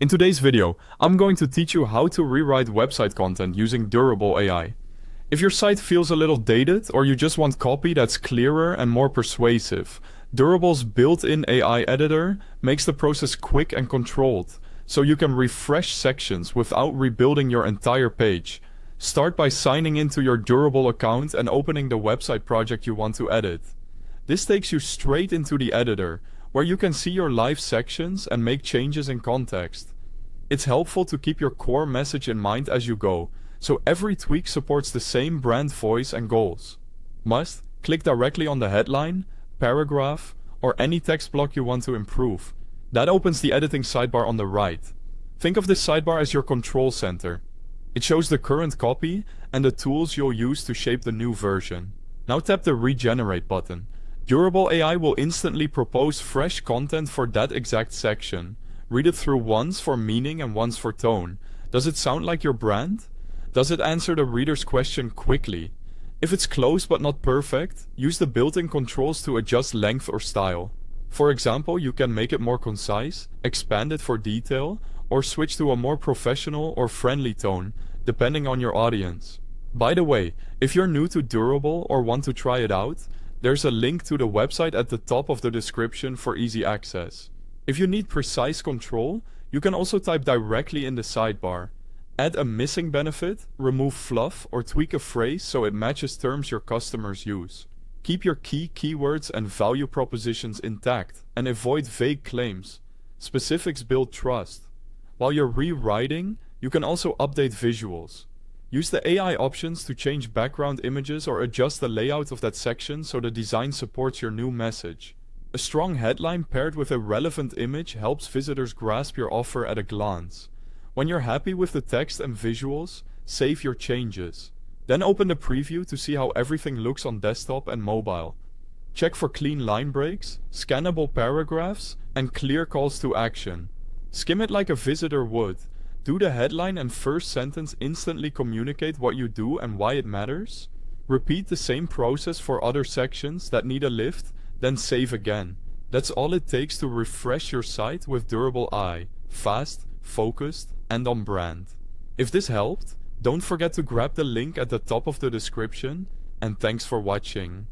In today's video, I'm going to teach you how to rewrite website content using durable AI. If your site feels a little dated or you just want copy that's clearer and more persuasive, Durable's built-in AI editor makes the process quick and controlled, so you can refresh sections without rebuilding your entire page. Start by signing into your Durable account and opening the website project you want to edit. This takes you straight into the editor, where you can see your live sections and make changes in context. It's helpful to keep your core message in mind as you go, so every tweak supports the same brand voice and goals. Must click directly on the headline, paragraph, or any text block you want to improve. That opens the editing sidebar on the right. Think of this sidebar as your control center. It shows the current copy and the tools you'll use to shape the new version. Now tap the Regenerate button. Durable AI will instantly propose fresh content for that exact section. Read it through once for meaning and once for tone. Does it sound like your brand? Does it answer the reader's question quickly? If it's close but not perfect, use the built-in controls to adjust length or style. For example, you can make it more concise, expand it for detail, or switch to a more professional or friendly tone, depending on your audience. By the way, if you're new to Durable or want to try it out, there's a link to the website at the top of the description for easy access. If you need precise control, you can also type directly in the sidebar. Add a missing benefit, remove fluff, or tweak a phrase so it matches terms your customers use. Keep your key keywords and value propositions intact, and avoid vague claims. Specifics build trust. While you're rewriting, you can also update visuals. Use the AI options to change background images or adjust the layout of that section so the design supports your new message. A strong headline paired with a relevant image helps visitors grasp your offer at a glance. When you're happy with the text and visuals, save your changes. Then open the preview to see how everything looks on desktop and mobile. Check for clean line breaks, scannable paragraphs, and clear calls to action. Skim it like a visitor would. Do the headline and first sentence instantly communicate what you do and why it matters? Repeat the same process for other sections that need a lift, then save again. That's all it takes to refresh your site with Durable AI. Fast, focused, and on brand. If this helped, don't forget to grab the link at the top of the description, and thanks for watching.